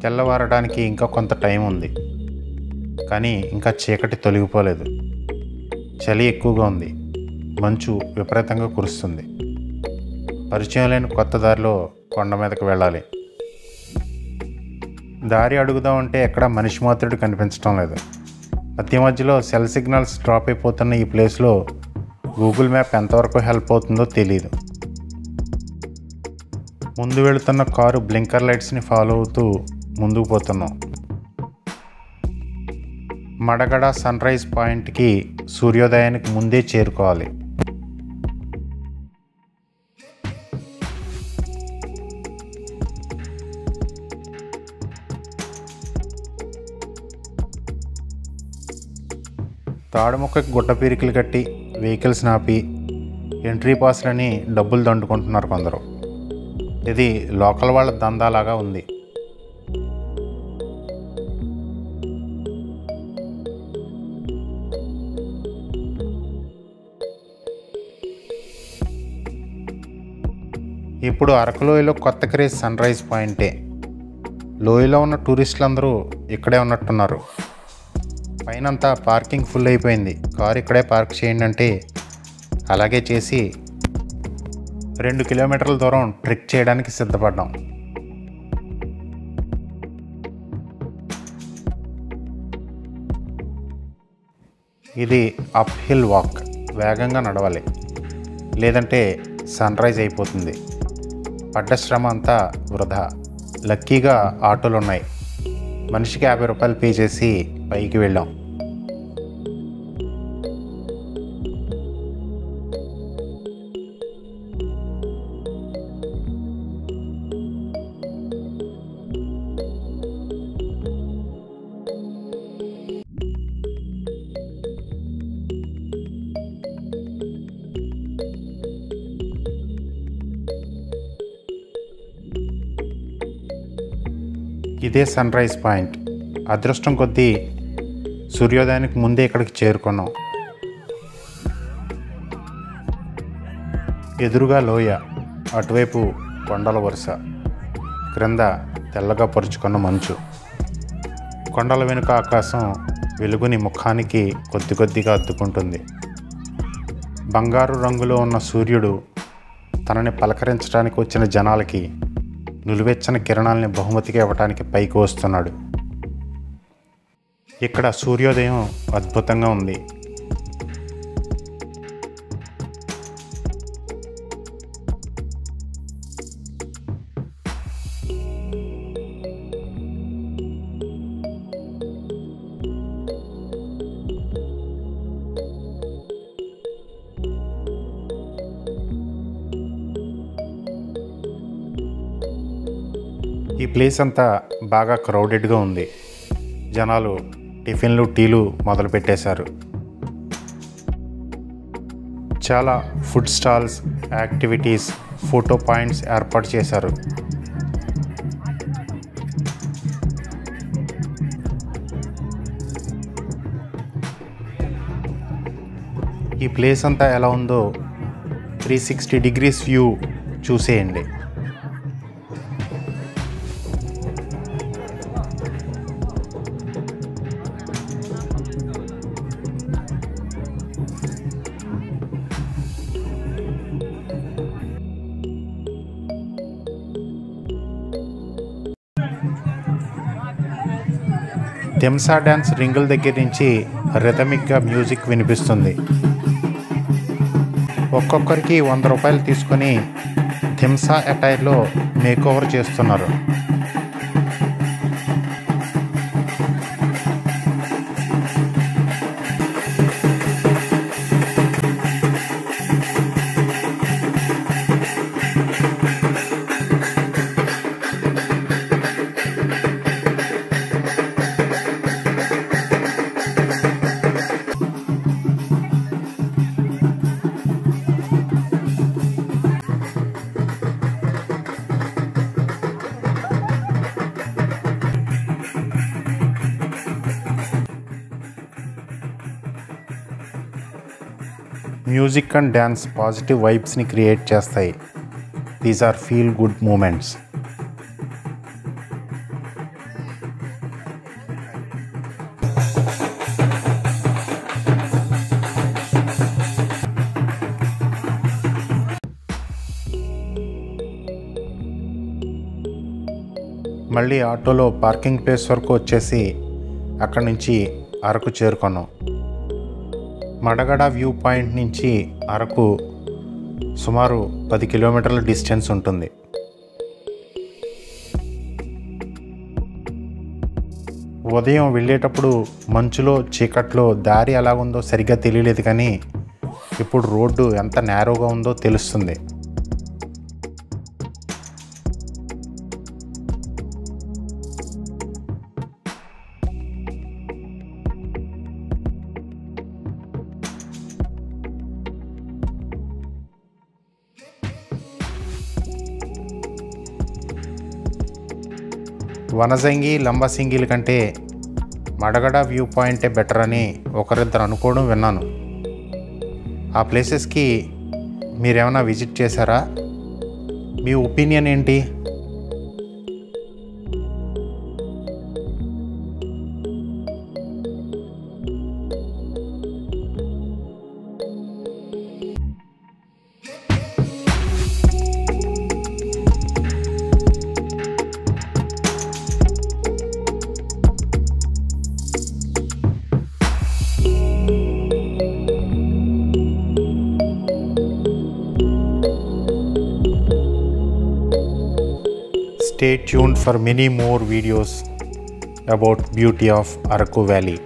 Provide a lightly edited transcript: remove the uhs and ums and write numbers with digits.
తెల్లవారడానికి ఇంకా కొంత టైం ఉంది, కానీ ఇంకా చీకటి తొలగిపోలేదు. చలి ఎక్కువగా ఉంది, మంచు విపరీతంగా కురుస్తుంది. పరిచయం లేని కొత్త దారిలో కొండ మీదకి వెళ్ళాలి. దారి అడుగుదామంటే ఎక్కడా మనిషి మాత్రుడు కనిపించడం లేదు. మధ్య మధ్యలో సెల్ సిగ్నల్స్ డ్రాప్ అయిపోతున్న ఈ ప్లేస్లో గూగుల్ మ్యాప్ ఎంతవరకు హెల్ప్ అవుతుందో తెలియదు. ముందు వెళుతున్న కారు బ్లింకర్ లైట్స్ని ఫాలో అవుతూ ముందుకు పోతున్నాం. మడగడ సన్ రైజ్ పాయింట్కి సూర్యోదయానికి ముందే చేరుకోవాలి. తాడుముక్కకి గుట్ట పీరికలు కట్టి వెహికల్స్ నాపి ఎంట్రీ పాస్లని డబ్బులు దండుకుంటున్నారు కొందరు. ఇది లోకల్ వాళ్ళ దందాలాగా ఉంది. ఇప్పుడు అరకు లోయలో కొత్త క్రేజ్ సన్ రైజ్ పాయింటే. లోయలో ఉన్న టూరిస్టులు అందరూ ఇక్కడే ఉన్నట్టున్నారు. పైనంతా పార్కింగ్ ఫుల్ అయిపోయింది. కారు ఇక్కడే పార్క్ చేయండి అంటే అలాగే చేసి 2 కిలోమీటర్ల దూరం ట్రెక్ చేయడానికి సిద్ధపడ్డాం. ఇది అప్ హిల్ వాక్. వేగంగా నడవాలి, లేదంటే సన్ రైజ్ అయిపోతుంది. పడ్డ శ్రమ అంతా వృధా. లక్కీగా ఆటోలు ఉన్నాయి. మనిషికి 50 రూపాయలు పే చేసి పైకి వెళ్ళాం. ఇదే సన్ రైజ్ పాయింట్. అదృష్టం కొద్దీ సూర్యోదయానికి ముందే ఇక్కడికి చేరుకున్నాం. ఎదురుగా లోయ, అటువైపు కొండల వరుస, క్రింద తెల్లగా పరుచుకున్న మంచు. కొండల వెనుక ఆకాశం వెలుగుని ముఖానికి కొద్ది కొద్దిగా అద్దుకుంటుంది. బంగారు రంగులో ఉన్న సూర్యుడు తనని పలకరించడానికి వచ్చిన జనాలకి నులివెచ్చని కిరణాలని బహుమతిగా ఇవ్వడానికి పైకి వస్తున్నాడు. ఇక్కడ సూర్యోదయం అద్భుతంగా ఉంది. ఈ ప్లేస్ అంతా బాగా క్రౌడెడ్గా ఉంది. జనాలు టిఫిన్లు, టీలు మొదలుపెట్టేశారు. చాలా food stalls, activities, photo points ఏర్పాటు చేశారు. ఈ ప్లేస్ అంతా ఎలా ఉందో 360 డిగ్రీస్ వ్యూ చూసేయండి. థెమ్సా డ్యాన్స్ రింగుల దగ్గర నుంచి రిథమిక్గా మ్యూజిక్ వినిపిస్తుంది. ఒక్కొక్కరికి 100 రూపాయలు తీసుకొని థెమ్సా అటైర్లో మేకోవర్ చేస్తున్నారు. మ్యూజిక్ అండ్ డ్యాన్స్ పాజిటివ్ వైబ్స్ని క్రియేట్ చేస్తాయి. These are feel good moments. మళ్ళీ ఆటోలో పార్కింగ్ ప్లేస్ వరకు వచ్చేసి అక్కడి నుంచి అరకు చేరుకున్నాం. మడగడ వ్యూ పాయింట్ నుంచి అరకు సుమారు 10 కిలోమీటర్ల డిస్టెన్స్ ఉంటుంది. ఉదయం వెళ్ళేటప్పుడు మంచులో చీకట్లో దారి ఎలాగుందో సరిగ్గా తెలియలేదు, కానీ ఇప్పుడు రోడ్డు ఎంత నేరోగా ఉందో తెలుస్తుంది. వనజంగి లంబసింగిల కంటే మడగడ వ్యూ పాయింటే బెటర్ అని ఒకరిద్దరు అనుకోవడం విన్నాను. ఆ ప్లేసెస్కి మీరేమైనా విజిట్ చేశారా? మీ ఒపీనియన్ ఏంటి? Stay tuned for many more videos about beauty of Araku Valley.